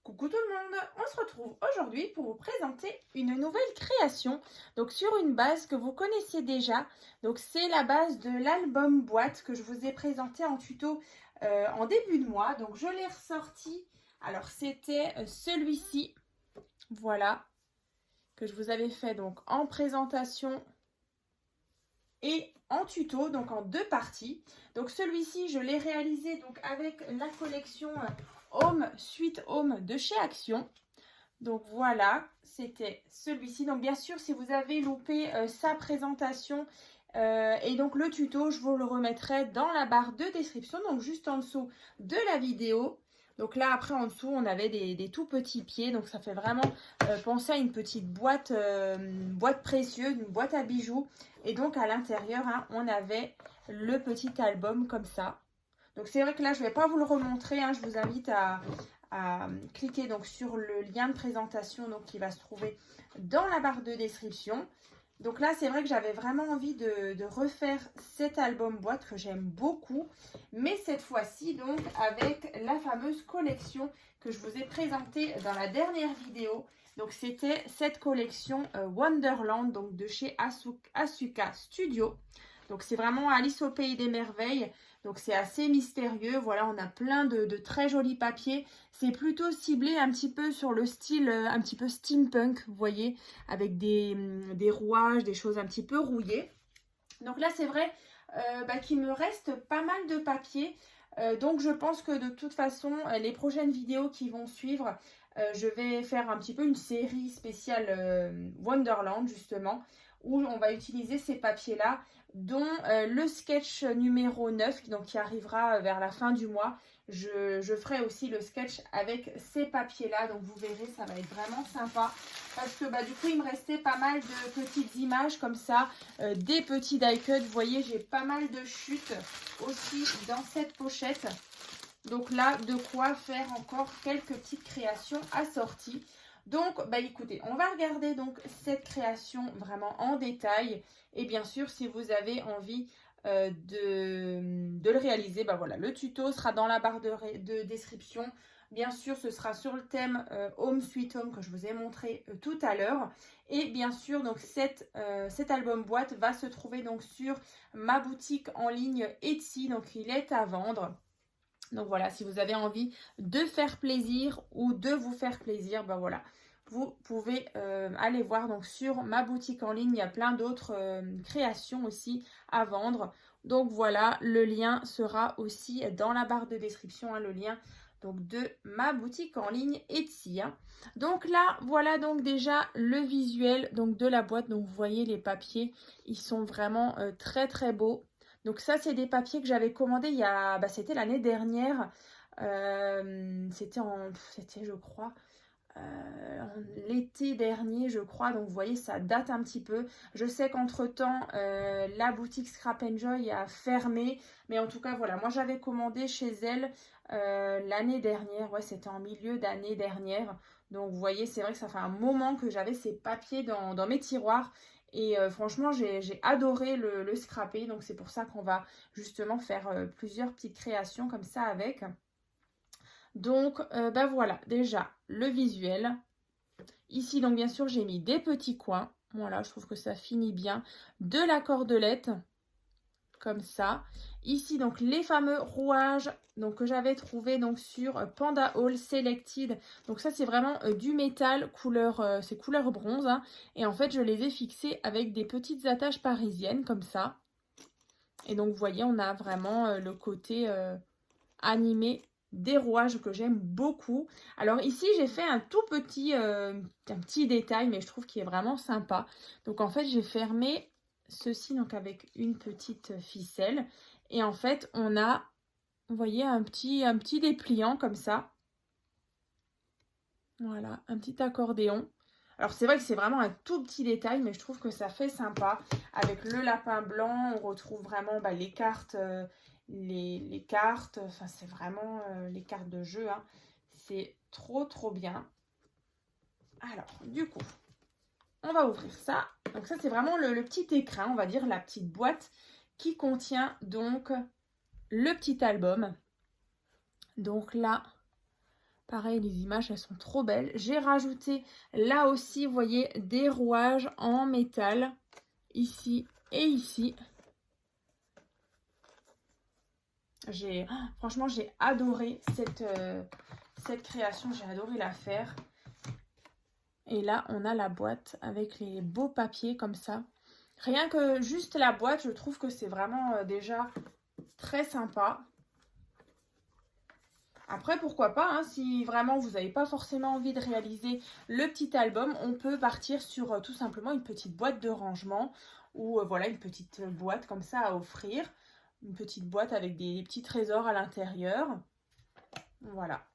Coucou tout le monde, on se retrouve aujourd'hui pour vous présenter une nouvelle création, donc sur une base que vous connaissiez déjà. Donc c'est la base de l'album boîte que je vous ai présenté en tuto en début de mois. Donc je l'ai ressorti, alors c'était celui-ci, voilà, que je vous avais fait donc en présentation et en tuto, donc en deux parties. Donc celui-ci, je l'ai réalisé donc avec la collection Home Sweet Home de chez Action. Donc voilà, c'était celui-ci. Donc bien sûr, si vous avez loupé sa présentation et donc le tuto, je vous le remettrai dans la barre de description, donc juste en dessous de la vidéo. Donc là, après, en dessous, on avait des tout petits pieds. Donc ça fait vraiment penser à une petite boîte, boîte précieuse, une boîte à bijoux. Et donc à l'intérieur, hein, on avait le petit album comme ça. Donc c'est vrai que là, je ne vais pas vous le remontrer. Hein, je vous invite à cliquer donc sur le lien de présentation donc, qui va se trouver dans la barre de description. Donc là, c'est vrai que j'avais vraiment envie de refaire cet album boîte que j'aime beaucoup, mais cette fois-ci donc avec la fameuse collection que je vous ai présentée dans la dernière vidéo. Donc c'était cette collection Wonderland donc de chez Asuka Studio. Donc c'est vraiment Alice au pays des merveilles. Donc c'est assez mystérieux. Voilà, on a plein de très jolis papiers. C'est plutôt ciblé un petit peu sur le style un petit peu steampunk, vous voyez, avec des rouages, des choses un petit peu rouillées. Donc là, c'est vrai qu'il me reste pas mal de papiers. Donc je pense que de toute façon, les prochaines vidéos qui vont suivre, je vais faire un petit peu une série spéciale Wonderland, justement, où on va utiliser ces papiers-là, dont le sketch numéro 9, donc qui arrivera vers la fin du mois. Je ferai aussi le sketch avec ces papiers-là, donc vous verrez, ça va être vraiment sympa. Parce que du coup, il me restait pas mal de petites images comme ça, des petits die cuts. Vous voyez, j'ai pas mal de chutes aussi dans cette pochette. Donc là, de quoi faire encore quelques petites créations assorties. Donc, écoutez, on va regarder donc cette création vraiment en détail. Et bien sûr, si vous avez envie de le réaliser, voilà, le tuto sera dans la barre de description. Bien sûr, ce sera sur le thème Home Sweet Home que je vous ai montré tout à l'heure. Et bien sûr, donc cet album boîte va se trouver donc sur ma boutique en ligne Etsy. Donc, il est à vendre. Donc voilà, si vous avez envie de faire plaisir ou de vous faire plaisir, voilà, vous pouvez aller voir donc sur ma boutique en ligne. Il y a plein d'autres créations aussi à vendre. Donc voilà, le lien sera aussi dans la barre de description, hein, le lien donc de ma boutique en ligne Etsy. Hein. Donc là, voilà donc déjà le visuel donc de la boîte. Donc vous voyez les papiers, ils sont vraiment très très beaux. Donc ça, c'est des papiers que j'avais commandés il y a, c'était l'année dernière. C'était, je crois, l'été dernier, je crois. Donc vous voyez, ça date un petit peu. Je sais qu'entre-temps, la boutique Scrap Enjoy a fermé. Mais en tout cas, voilà, moi j'avais commandé chez elle l'année dernière. Ouais, c'était en milieu d'année dernière. Donc vous voyez, c'est vrai que ça fait un moment que j'avais ces papiers dans mes tiroirs. Et franchement, j'ai adoré le scrapper. Donc c'est pour ça qu'on va justement faire plusieurs petites créations comme ça avec. Donc voilà, déjà le visuel. Ici, donc bien sûr, j'ai mis des petits coins. Voilà, je trouve que ça finit bien. De la cordelette, comme ça. Ici, donc les fameux rouages donc, que j'avais trouvé donc sur Panda Hall Selected. Donc ça, c'est vraiment du métal, couleur, c'est couleur bronze. Hein. Et en fait, je les ai fixés avec des petites attaches parisiennes, comme ça. Et donc, vous voyez, on a vraiment le côté animé des rouages que j'aime beaucoup. Alors ici, j'ai fait un tout petit, un petit détail, mais je trouve qu'il est vraiment sympa. Donc en fait, j'ai fermé ceci donc avec une petite ficelle. Et en fait, on a, vous voyez, un petit dépliant comme ça. Voilà, un petit accordéon. Alors c'est vrai que c'est vraiment un tout petit détail, mais je trouve que ça fait sympa. Avec le lapin blanc, on retrouve vraiment les cartes, les cartes. Enfin, c'est vraiment les cartes de jeu. Hein. C'est trop, trop bien. Alors, du coup, on va ouvrir ça. Donc ça, c'est vraiment le petit écrin, on va dire, la petite boîte qui contient donc le petit album. Donc là, Pareil, les images, elles sont trop belles. J'ai rajouté là aussi, vous voyez, des rouages en métal, ici et ici. Franchement, j'ai adoré cette création, j'ai adoré la faire. Et là, on a la boîte avec les beaux papiers comme ça. Rien que juste la boîte, je trouve que c'est vraiment déjà très sympa. Après, pourquoi pas, hein, si vraiment vous n'avez pas forcément envie de réaliser le petit album, on peut partir sur tout simplement une petite boîte de rangement ou voilà, une petite boîte comme ça à offrir. Une petite boîte avec des petits trésors à l'intérieur. Voilà.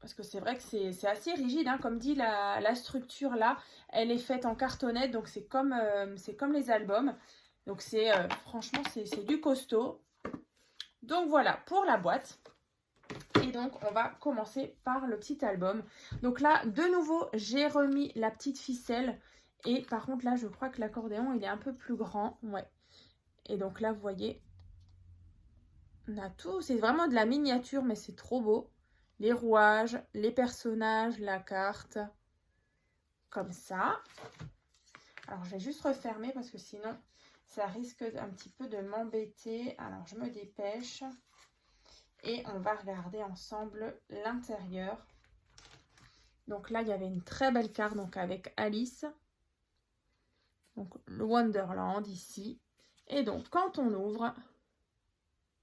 Parce que c'est vrai que c'est assez rigide, hein. Comme dit la structure là, elle est faite en cartonnette, donc c'est comme les albums. Donc franchement, c'est du costaud. Donc voilà pour la boîte. Et donc on va commencer par le petit album. Donc là, de nouveau, j'ai remis la petite ficelle. Et par contre là, je crois que l'accordéon, il est un peu plus grand. Ouais. Et donc là, vous voyez, on a tout. C'est vraiment de la miniature, mais c'est trop beau. Les rouages, les personnages, la carte. Comme ça. Alors, je vais juste refermer parce que sinon, ça risque un petit peu de m'embêter. Alors, je me dépêche. Et on va regarder ensemble l'intérieur. Donc là, il y avait une très belle carte donc avec Alice. Donc, le Wonderland ici. Et donc, quand on ouvre,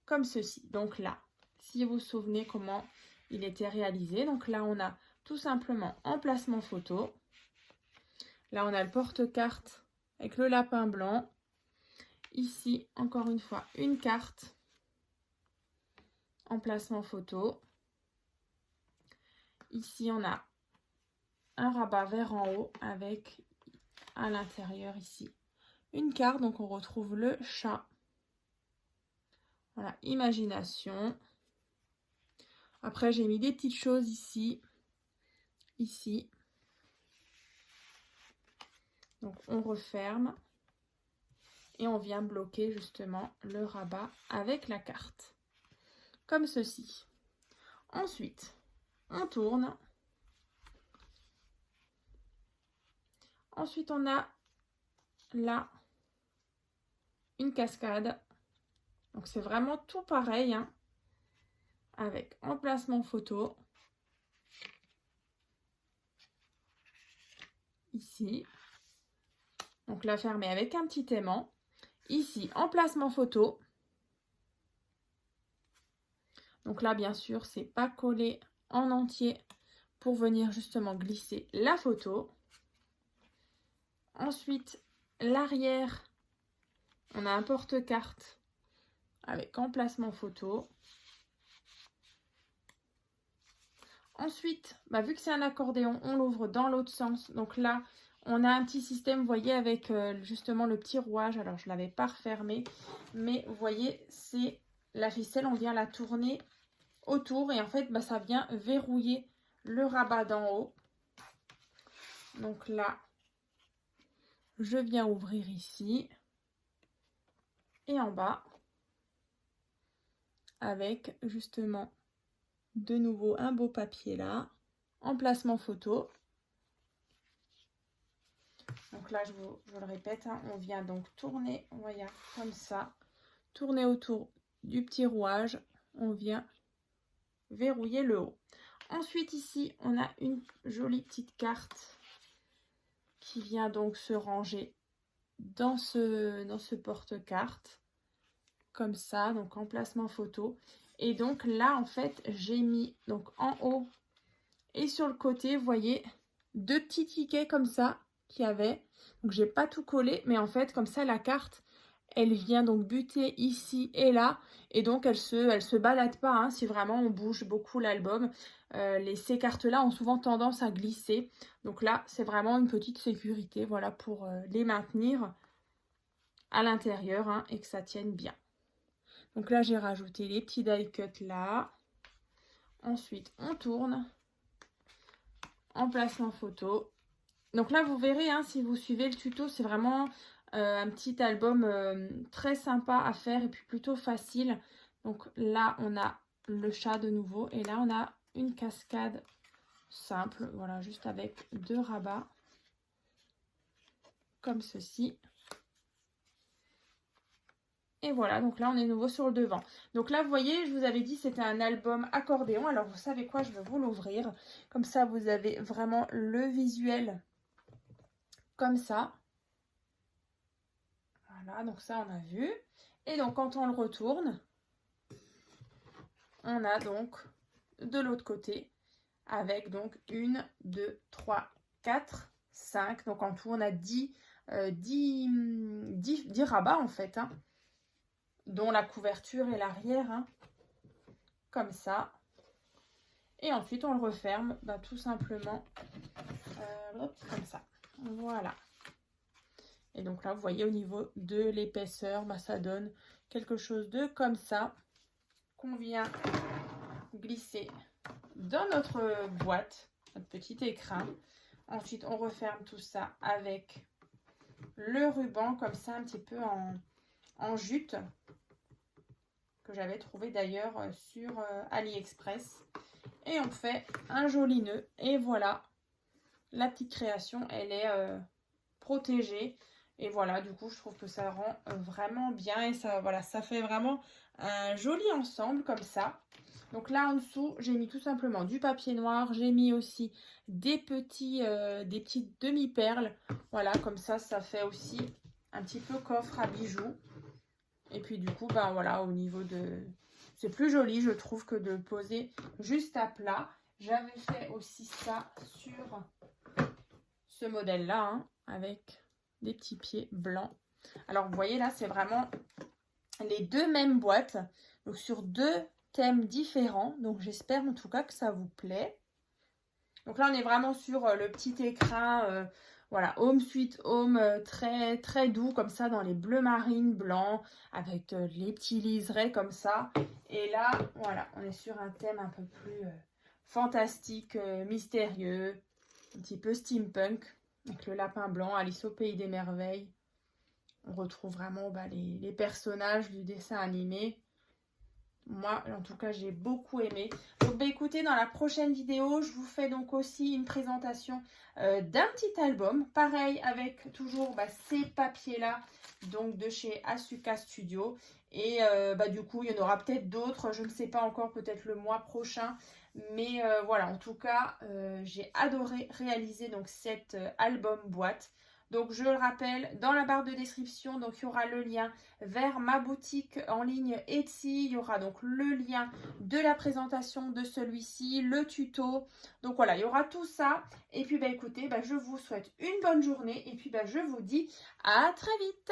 comme ceci. Donc là, si vous vous souvenez comment il était réalisé. Donc là, on a tout simplement emplacement photo. Là, on a le porte-carte avec le lapin blanc. Ici, encore une fois, une carte. Emplacement photo. Ici, on a un rabat vert en haut avec à l'intérieur ici une carte. Donc, on retrouve le chat. Voilà, imagination. Après, j'ai mis des petites choses ici. Ici. Donc, on referme. Et on vient bloquer justement le rabat avec la carte. Comme ceci. Ensuite, on tourne. Ensuite, on a là une cascade. Donc, c'est vraiment tout pareil, hein, avec emplacement photo. Ici. Donc, la fermer avec un petit aimant. Ici, emplacement photo. Donc là, bien sûr, c'est pas collé en entier pour venir justement glisser la photo. Ensuite, l'arrière, on a un porte-carte avec emplacement photo. Ensuite, vu que c'est un accordéon, on l'ouvre dans l'autre sens. Donc là, on a un petit système, vous voyez, avec justement le petit rouage. Alors, je ne l'avais pas refermé, mais vous voyez, c'est la ficelle, on vient la tourner autour et en fait, ça vient verrouiller le rabat d'en haut. Donc là, je viens ouvrir ici et en bas avec justement de nouveau un beau papier là, emplacement photo. Donc là, je vous le répète, hein, on vient donc tourner, on voit comme ça, tourner autour du petit rouage, on vient verrouiller le haut. Ensuite ici, on a une jolie petite carte qui vient donc se ranger dans ce porte-carte, comme ça, donc emplacement photo. Et donc là, en fait, j'ai mis donc en haut et sur le côté, vous voyez, deux petits tickets comme ça qu'il y avait. Donc j'ai pas tout collé, mais en fait, comme ça, la carte, elle vient donc buter ici et là. Et donc, elle se balade pas, hein, si vraiment on bouge beaucoup l'album. Ces cartes-là ont souvent tendance à glisser. Donc là, c'est vraiment une petite sécurité, voilà, pour les maintenir à l'intérieur, hein, et que ça tienne bien. Donc là, j'ai rajouté les petits die cuts là. Ensuite, on tourne. Emplacement photo. Donc là, vous verrez, hein, si vous suivez le tuto, c'est vraiment un petit album très sympa à faire et puis plutôt facile. Donc là, on a le chat de nouveau et là, on a une cascade simple, voilà, juste avec 2 rabats, comme ceci. Et voilà, donc là, on est nouveau sur le devant. Donc là, vous voyez, je vous avais dit, c'était un album accordéon. Alors, vous savez quoi, je vais vous l'ouvrir. Comme ça, vous avez vraiment le visuel comme ça. Voilà, donc ça, on a vu. Et donc, quand on le retourne, on a donc de l'autre côté avec donc 1, 2, 3, 4, 5. Donc, en tout, on a 10 rabats, en fait, hein, dont la couverture et l'arrière, hein, comme ça. Et ensuite, on le referme tout simplement comme ça. Voilà. Et donc là, vous voyez, au niveau de l'épaisseur, ça donne quelque chose de comme ça qu'on vient glisser dans notre boîte, notre petit écrin. Ensuite, on referme tout ça avec le ruban, comme ça, un petit peu en jute, que j'avais trouvé d'ailleurs sur AliExpress. Et on fait un joli nœud. Et voilà, la petite création, elle est protégée. Et voilà, du coup, je trouve que ça rend vraiment bien. Et ça, voilà, ça fait vraiment un joli ensemble comme ça. Donc là, en dessous, j'ai mis tout simplement du papier noir. J'ai mis aussi des petites demi-perles. Voilà, comme ça fait aussi un petit peu coffre à bijoux. Et puis du coup, voilà, au niveau de... C'est plus joli, je trouve, que de le poser juste à plat. J'avais fait aussi ça sur ce modèle-là, hein, avec des petits pieds blancs. Alors, vous voyez, là, c'est vraiment les deux mêmes boîtes, donc sur 2 thèmes différents. Donc, j'espère en tout cas que ça vous plaît. Donc là, on est vraiment sur le petit écrin, voilà, Home Sweet Home, très, très doux, comme ça, dans les bleus marines blancs, avec les petits liserés comme ça. Et là, voilà, on est sur un thème un peu plus fantastique, mystérieux, un petit peu steampunk, avec le lapin blanc, Alice au pays des merveilles. On retrouve vraiment les personnages du dessin animé. Moi, en tout cas, j'ai beaucoup aimé. Donc, écoutez, dans la prochaine vidéo, je vous fais donc aussi une présentation d'un petit album. Pareil, avec toujours ces papiers-là, donc de chez Asuka Studio. Et du coup, il y en aura peut-être d'autres. Je ne sais pas encore, peut-être le mois prochain. Mais voilà, en tout cas, j'ai adoré réaliser donc cet album boîte. Donc, je le rappelle, dans la barre de description, donc il y aura le lien vers ma boutique en ligne Etsy. Il y aura donc le lien de la présentation de celui-ci, le tuto. Donc voilà, il y aura tout ça. Et puis, écoutez, je vous souhaite une bonne journée. Et puis, je vous dis à très vite.